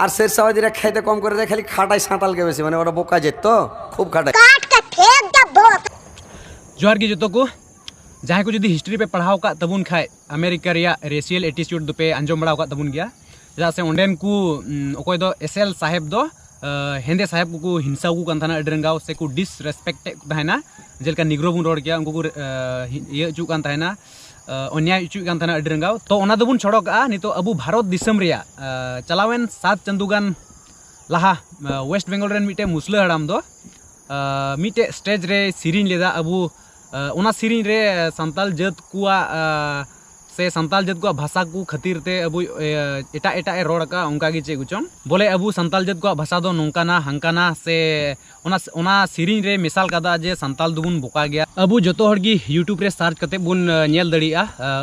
আর শেরশাবাদীরা খাইতে কম করে দেয়, খালি খাটায় সাঁতালকে বেশি, মানে ওরা বোকা যেত তো খুব খাটায়। जोहार गी जोतो को जहाँ को जुदी हिस्ट्री पे पढ़ाओ का तबुन खाए अमेरिका रिया रेशियल एटीट्यूड दो पे अंजम बड़ा का तबुन गया जहाँ से ओंडेन को ओकोय दो एसएल साहेब दो हेंदे साहेब को हिंसा को कंथाना अडरंगाव से को डिसरेस्पेक्ट है जेलका निग्रो बुन रोड गया उनको को ये चुक है ना अन्याय चुक है अडरंगाव तो ओना दबुन छोड़क नितो अबु भारत दिसम रिया चलावेन 7 चंदुगान लाहा वेस्ट बेंगल रेन मिटे मुस्लिम हड़ाम दो मिटे स्टेज रे सिरिन लेदा अबु ओना सिरिन रे संताल जात कुआ से संताल जात कुआ भाषा को खातिर ते अबु एटा एटा रोड का उनका गे चे गुचन बोले अबु संताल जात कुआ भाषा दो नोंकाना हंकाना से ओना सिरिन रे मिसाल कदा जे संताल दुबुन बोका गया अबु जतो हड़गी यूट्यूब रे सर्च कते बुन नेल दड़िया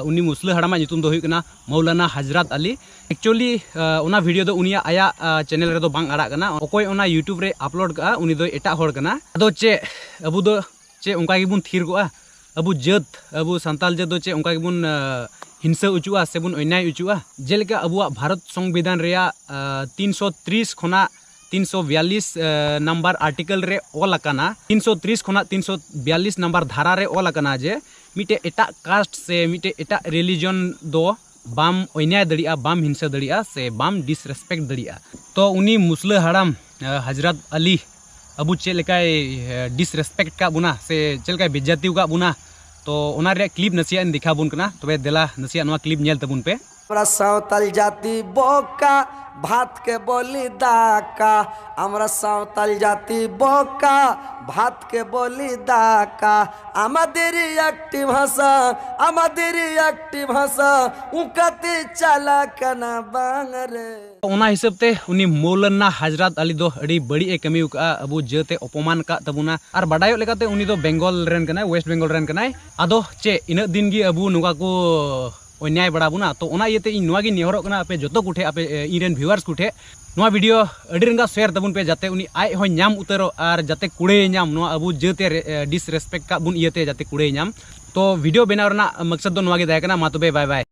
उनी मुस्लिम हड़ामा नितुम दो हुई कना मौलाना हजरत अली एक्चुअली ओना वीडियो दो उनिया आया चैनल रे दो बांग आड़ा कना ओकोय ओना यूट्यूब रे अपलोड का उनी दो एटा होड़ कना अदो चे अबु दो चे उनका गे बुन थीर गोआ अबु जात अबु संताल जात दो चे उनका गे बुन हिंसा उचुआ से बुन अन्याय उचुआ जेलका अबुआ भारत संविधान रिया 330 खोना 342 नंबर आर्टिकल रे ऑल अकाना 330 खोना 342 नंबर धारा रे ऑल अकाना जे मिटे एटा कास्ट से मिटे एटा रिलीजन दो बाम अन्याय दड़िया बाम हिंसा दड़िया से बाम डिसरेस्पेक्ट दड़िया तो उनी मुस्लिम हड़ाम हजरत अली अबु चेलकाय डिसरेस्पेक्ट का बुना से चेलकाय बेज्जती का बुना तो ओना रे क्लिप नसिया दिखा बुन कना तबे देला नसिया नवा क्लिप नेल तबुन पे আমরা সাঁওতাল জাতি বোকা ভাত কে বলি দাকা, আমরা সাঁওতাল জাতি বোকা ভাত কে বলি দাকা, আমাদেরই একটি ভাষা আমাদেরই একটি ভাষা উকাতে চালাক না বাংরে। ओना हिसाब ते उनी मौलाना हजरत अली दो अड़ी बड़ी ए कमी उका अबु जते अपमान का तबुना और बडायो लेकाते उनी दो बेंगल रेन कनाय वेस्ट बेंगल रेन कनाय आदो चे इन दिन गी अबु नुका को अन्याय बड़ा बुना तो ओना येते इन नुआ गी नेहरो कना आपे जतो कुठे आपे इरेन व्यूअर्स कुठे नुआ वीडियो अड़ी रंगा शेयर तबुन पे जाते उनी आय हो नाम उतरो और जाते कुड़े नाम नुआ अबु जते डिसरेस्पेक्ट का बुन इयते जाते कुड़े नाम तो वीडियो बनावरना मकसद दो नुआ गे दाय कना मा तबे बाय बाय।